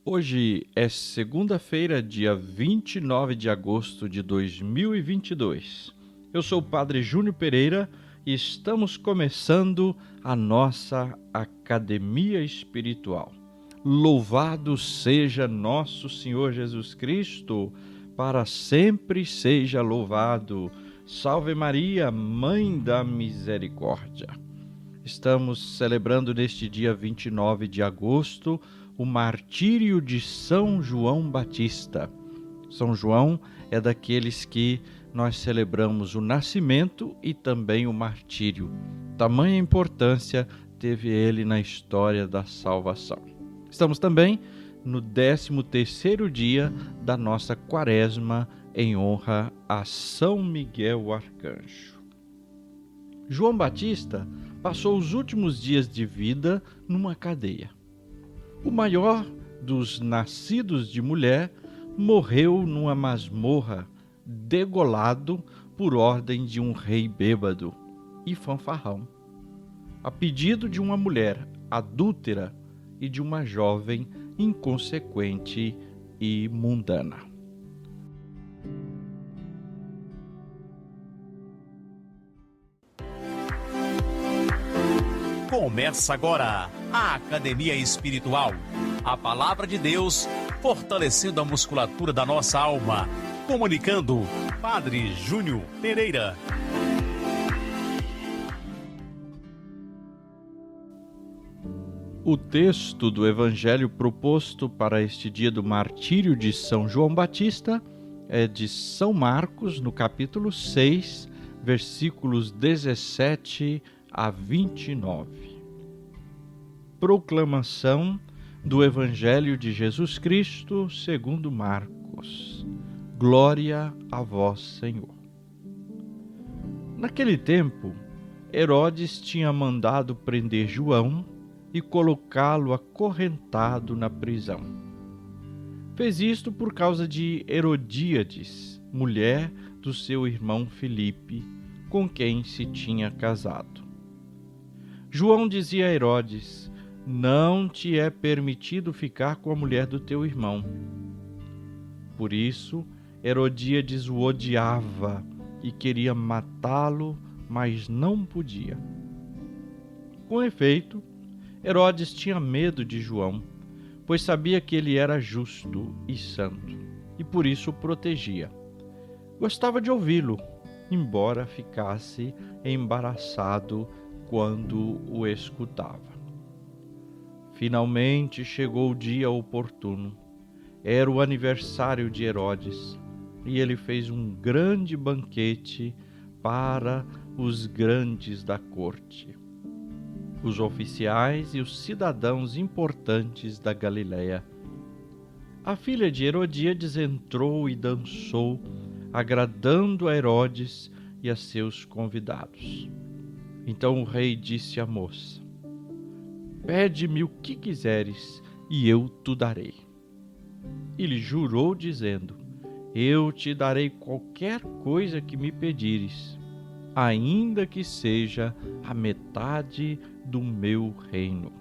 Hoje é segunda-feira, dia 29 de agosto de 2022. Eu sou o Padre Júnior Pereira e estamos começando a nossa Academia Espiritual. Louvado seja nosso Senhor Jesus Cristo, para sempre seja louvado. Salve Maria, Mãe da Misericórdia. Estamos celebrando neste dia 29 de agosto o martírio de São João Batista. São João é daqueles que nós celebramos o nascimento e também o martírio. Tamanha importância teve ele na história da salvação. Estamos também no 13º dia da nossa quaresma em honra a São Miguel Arcanjo. João Batista passou os últimos dias de vida numa cadeia. O maior dos nascidos de mulher morreu numa masmorra, degolado por ordem de um rei bêbado e fanfarrão, a pedido de uma mulher adúltera e de uma jovem inconsequente e mundana. Começa agora a Academia Espiritual. A Palavra de Deus fortalecendo a musculatura da nossa alma. Comunicando, Padre Júnior Pereira. O texto do Evangelho proposto para este dia do martírio de São João Batista é de São Marcos, no capítulo 6, versículos 17 a 29. Proclamação do Evangelho de Jesus Cristo segundo Marcos. Glória a vós, Senhor. Naquele tempo, Herodes tinha mandado prender João e colocá-lo acorrentado na prisão. Fez isto por causa de Herodíades, mulher do seu irmão Filipe, com quem se tinha casado. João dizia a Herodes: não te é permitido ficar com a mulher do teu irmão. Por isso, Herodíades o odiava e queria matá-lo, mas não podia. Com efeito, Herodes tinha medo de João, pois sabia que ele era justo e santo, e por isso o protegia. Gostava de ouvi-lo, embora ficasse embaraçado quando o escutava. Finalmente chegou o dia oportuno. Era o aniversário de Herodes, e ele fez um grande banquete para os grandes da corte, os oficiais e os cidadãos importantes da Galiléia. A filha de Herodíades entrou e dançou, agradando a Herodes e a seus convidados. Então o rei disse à moça: pede-me o que quiseres, e eu te darei. E lhe jurou, dizendo: eu te darei qualquer coisa que me pedires, ainda que seja a metade do meu reino.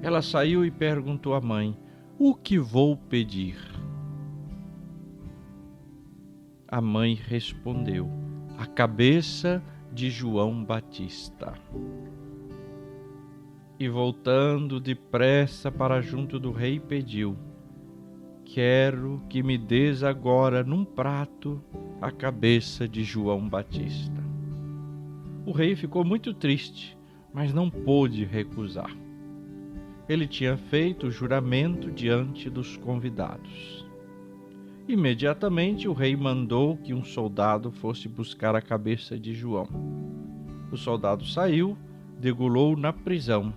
Ela saiu e perguntou à mãe: o que vou pedir? A mãe respondeu: a cabeça de João Batista. E voltando depressa para junto do rei, pediu: quero que me des agora num prato a cabeça de João Batista. O rei ficou muito triste, mas não pôde recusar. Ele tinha feito o juramento diante dos convidados. Imediatamente o rei mandou que um soldado fosse buscar a cabeça de João. O soldado saiu, degolou na prisão,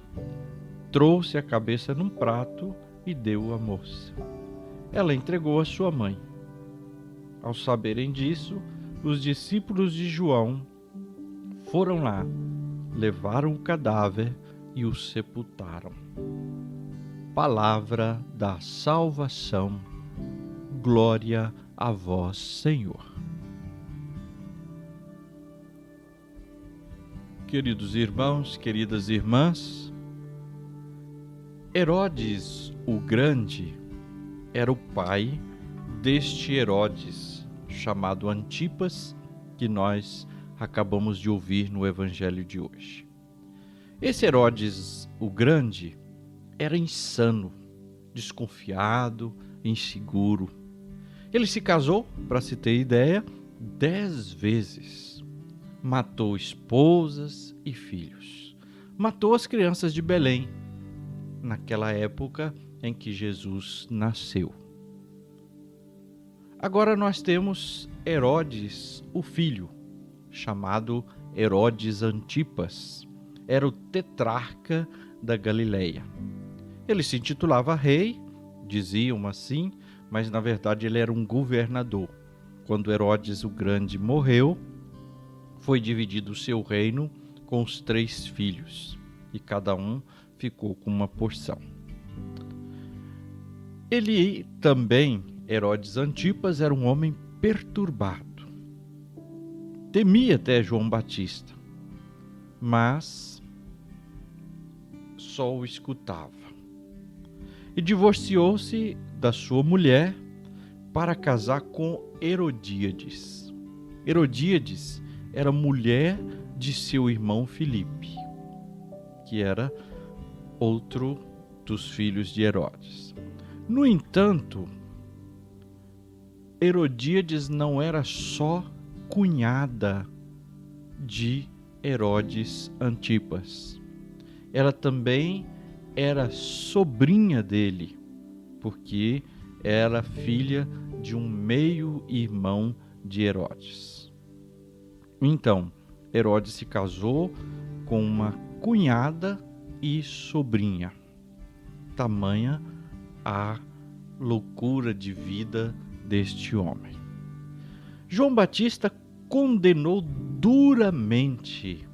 trouxe a cabeça num prato e deu à moça. Ela entregou a sua mãe. Ao saberem disso, os discípulos de João foram lá, levaram o cadáver e o sepultaram. Palavra da salvação. Glória a vós, Senhor. Queridos irmãos, queridas irmãs, Herodes o Grande era o pai deste Herodes, chamado Antipas, que nós acabamos de ouvir no evangelho de hoje. Esse Herodes, o Grande, era insano, desconfiado, inseguro. Ele se casou, para se ter ideia, 10 vezes. Matou esposas e filhos. Matou as crianças de Belém, naquela época em que Jesus nasceu. Agora nós temos Herodes, o filho, chamado Herodes Antipas. Era o tetrarca da Galileia. Ele se intitulava rei, diziam assim, mas na verdade ele era um governador. Quando Herodes o Grande morreu, foi dividido o seu reino com os 3 filhos, e cada um ficou com uma porção. Ele também, Herodes Antipas, era um homem perturbado. Temia até João Batista, mas só o escutava. E divorciou-se da sua mulher para casar com Herodíades. Herodíades era mulher de seu irmão Filipe, que era outro dos filhos de Herodes. No entanto, Herodíades não era só cunhada de Herodes Antipas. Ela também era sobrinha dele, porque era filha de um meio-irmão de Herodes. Então, Herodes se casou com uma cunhada e sobrinha. Tamanha a loucura de vida deste homem. João Batista condenou duramente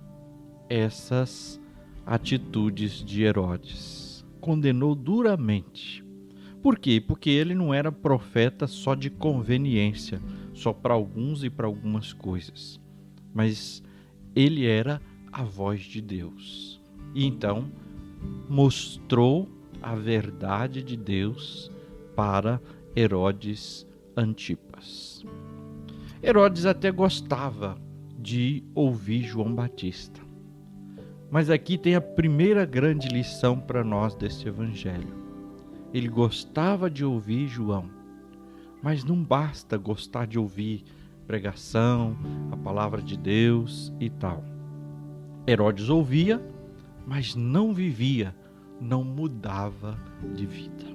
essas atitudes de Herodes. Condenou duramente. Por quê? Porque ele não era profeta só de conveniência, só para alguns e para algumas coisas. Mas ele era a voz de Deus. E então mostrou a verdade de Deus para Herodes Antipas. Herodes até gostava de ouvir João Batista. Mas aqui tem a primeira grande lição para nós desse evangelho. Ele gostava de ouvir João, mas não basta gostar de ouvir pregação, a palavra de Deus e tal. Herodes ouvia, mas não vivia, não mudava de vida.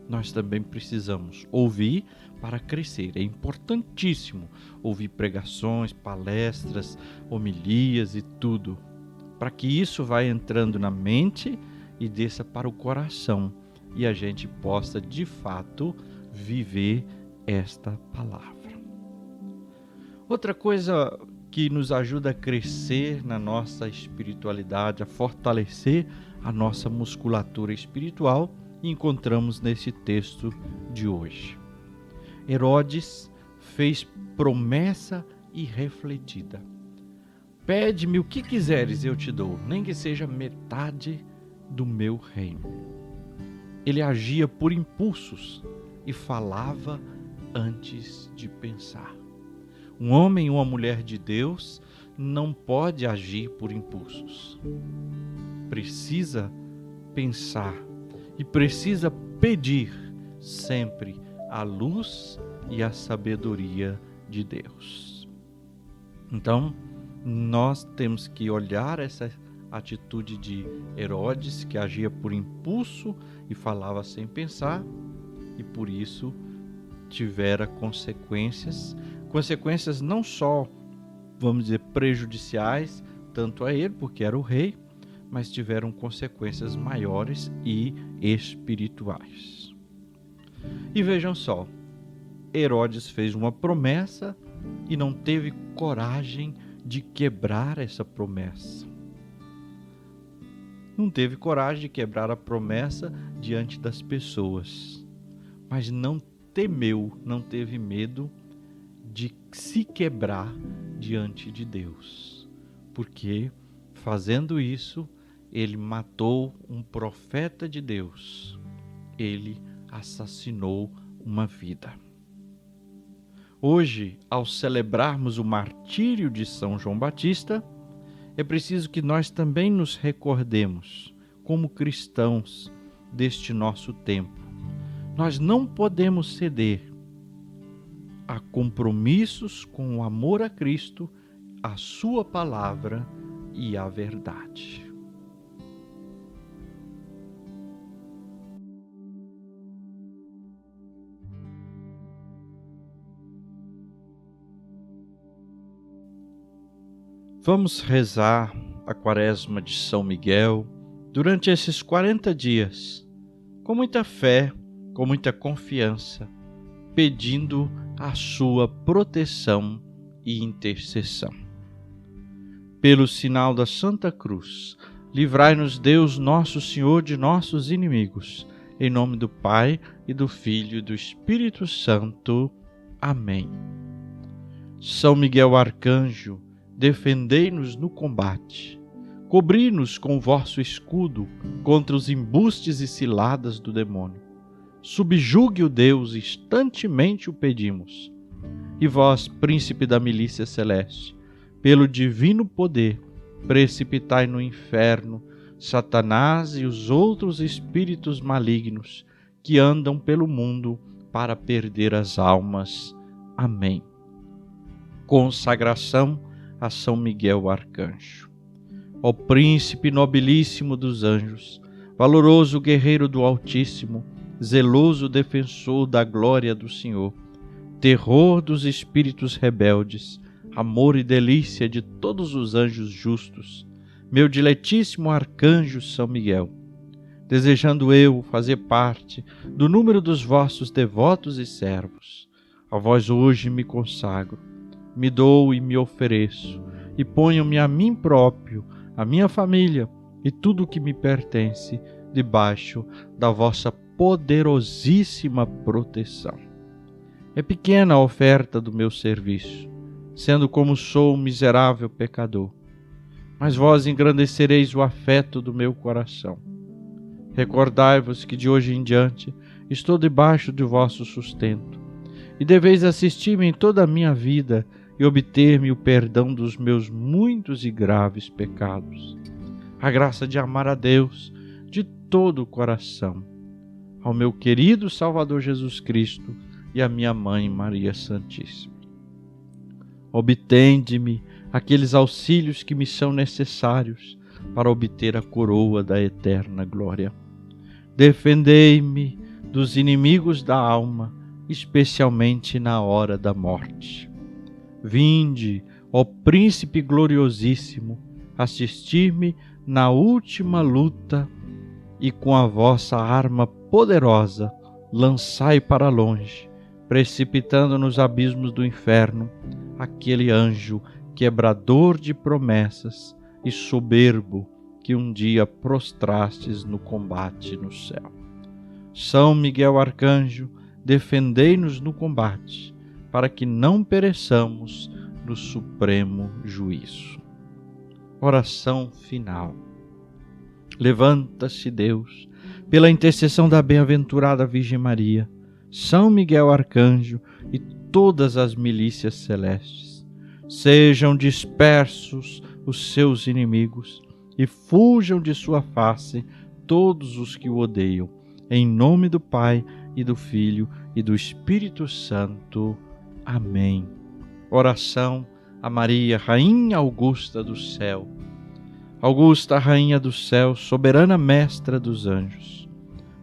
Nós também precisamos ouvir para crescer. É importantíssimo ouvir pregações, palestras, homilias e tudo, para que isso vá entrando na mente e desça para o coração e a gente possa, de fato, viver esta palavra. Outra coisa que nos ajuda a crescer na nossa espiritualidade, a fortalecer a nossa musculatura espiritual, encontramos nesse texto de hoje. Herodes fez promessa irrefletida. Pede-me o que quiseres, eu te dou, nem que seja metade do meu reino. Ele agia por impulsos e falava antes de pensar. Um homem e uma mulher de Deus não pode agir por impulsos. Precisa pensar e precisa pedir sempre a luz e a sabedoria de Deus. Então, nós temos que olhar essa atitude de Herodes, que agia por impulso e falava sem pensar, e por isso tivera consequências não só, vamos dizer, prejudiciais, tanto a ele, porque era o rei, mas tiveram consequências maiores e espirituais. E vejam só, Herodes fez uma promessa e não teve coragem de quebrar essa promessa. Não teve coragem de quebrar a promessa diante das pessoas, mas não temeu, não teve medo de se quebrar diante de Deus, porque fazendo isso, ele matou um profeta de Deus. ele assassinou uma vida. Hoje, ao celebrarmos o martírio de São João Batista, é preciso que nós também nos recordemos, como cristãos deste nosso tempo. Nós não podemos ceder a compromissos com o amor a Cristo, a sua palavra e a verdade. Vamos rezar a Quaresma de São Miguel durante esses 40 dias, com muita fé, com muita confiança, pedindo a sua proteção e intercessão. Pelo sinal da Santa Cruz, livrai-nos Deus nosso Senhor de nossos inimigos, em nome do Pai e do Filho e do Espírito Santo. Amém. São Miguel Arcanjo, defendei-nos no combate, cobri-nos com o vosso escudo contra os embustes e ciladas do demônio. Subjugue o Deus, instantemente o pedimos. E vós, príncipe da milícia celeste, pelo divino poder, precipitai no inferno Satanás e os outros espíritos malignos que andam pelo mundo para perder as almas. Amém. Consagração a São Miguel Arcanjo. Ó príncipe nobilíssimo dos anjos, valoroso guerreiro do Altíssimo, zeloso defensor da glória do Senhor, terror dos espíritos rebeldes, amor e delícia de todos os anjos justos, meu diletíssimo arcanjo São Miguel, desejando eu fazer parte do número dos vossos devotos e servos, a vós hoje me consagro, me dou e me ofereço, e ponho-me a mim próprio, a minha família e tudo o que me pertence, debaixo da vossa poderosíssima proteção. É pequena a oferta do meu serviço, sendo como sou um miserável pecador, mas vós engrandecereis o afeto do meu coração. Recordai-vos que de hoje em diante estou debaixo do vosso sustento, e deveis assistir-me em toda a minha vida e obter-me o perdão dos meus muitos e graves pecados. A graça de amar a Deus de todo o coração, ao meu querido Salvador Jesus Cristo e à minha Mãe Maria Santíssima. Obtende-me aqueles auxílios que me são necessários para obter a coroa da eterna glória. Defendei-me dos inimigos da alma, especialmente na hora da morte. Vinde, ó Príncipe gloriosíssimo, assistir-me na última luta e com a vossa arma poderosa lançai para longe, precipitando nos abismos do inferno, aquele anjo quebrador de promessas e soberbo que um dia prostrastes no combate no céu. São Miguel Arcanjo, defendei-nos no combate, para que não pereçamos no supremo juízo. Oração final. Levanta-se, Deus, pela intercessão da bem-aventurada Virgem Maria, São Miguel Arcanjo e todas as milícias celestes. Sejam dispersos os seus inimigos e fujam de sua face todos os que o odeiam. Em nome do Pai, e do Filho, e do Espírito Santo. Amém. Oração a Maria, Rainha Augusta do céu. Augusta, Rainha do céu, soberana Mestra dos anjos,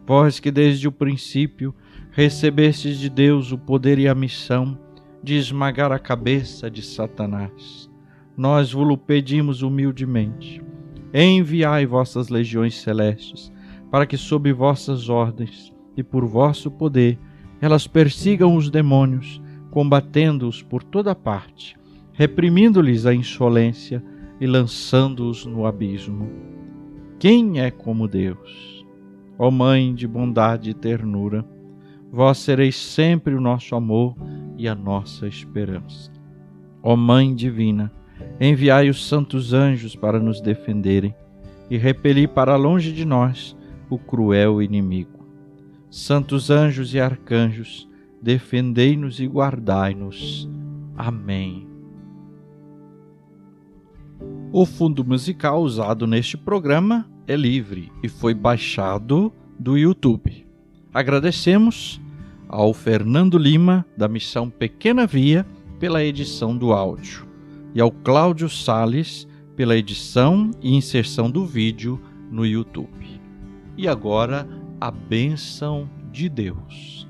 vós que desde o princípio recebestes de Deus o poder e a missão de esmagar a cabeça de Satanás, nós vos pedimos humildemente. Enviai vossas legiões celestes, para que sob vossas ordens e por vosso poder elas persigam os demônios, combatendo-os por toda parte, reprimindo-lhes a insolência e lançando-os no abismo. Quem é como Deus? Ó Mãe de bondade e ternura, vós sereis sempre o nosso amor e a nossa esperança. Ó Mãe divina, enviai os santos anjos para nos defenderem e repeli para longe de nós o cruel inimigo. Santos anjos e arcanjos, defendei-nos e guardai-nos. Amém. O fundo musical usado neste programa é livre e foi baixado do YouTube. Agradecemos ao Fernando Lima, da Missão Pequena Via, pela edição do áudio, e ao Cláudio Sales pela edição e inserção do vídeo no YouTube. E agora, a bênção de Deus.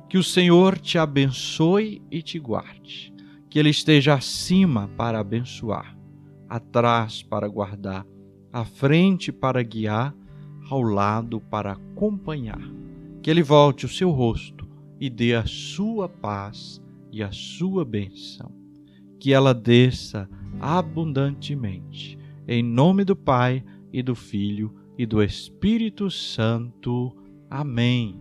Que o Senhor te abençoe e te guarde. Que Ele esteja acima para abençoar, atrás para guardar, à frente para guiar, ao lado para acompanhar. Que Ele volte o seu rosto e dê a sua paz e a sua bênção. Que ela desça abundantemente. Em nome do Pai, e do Filho, e do Espírito Santo. Amém.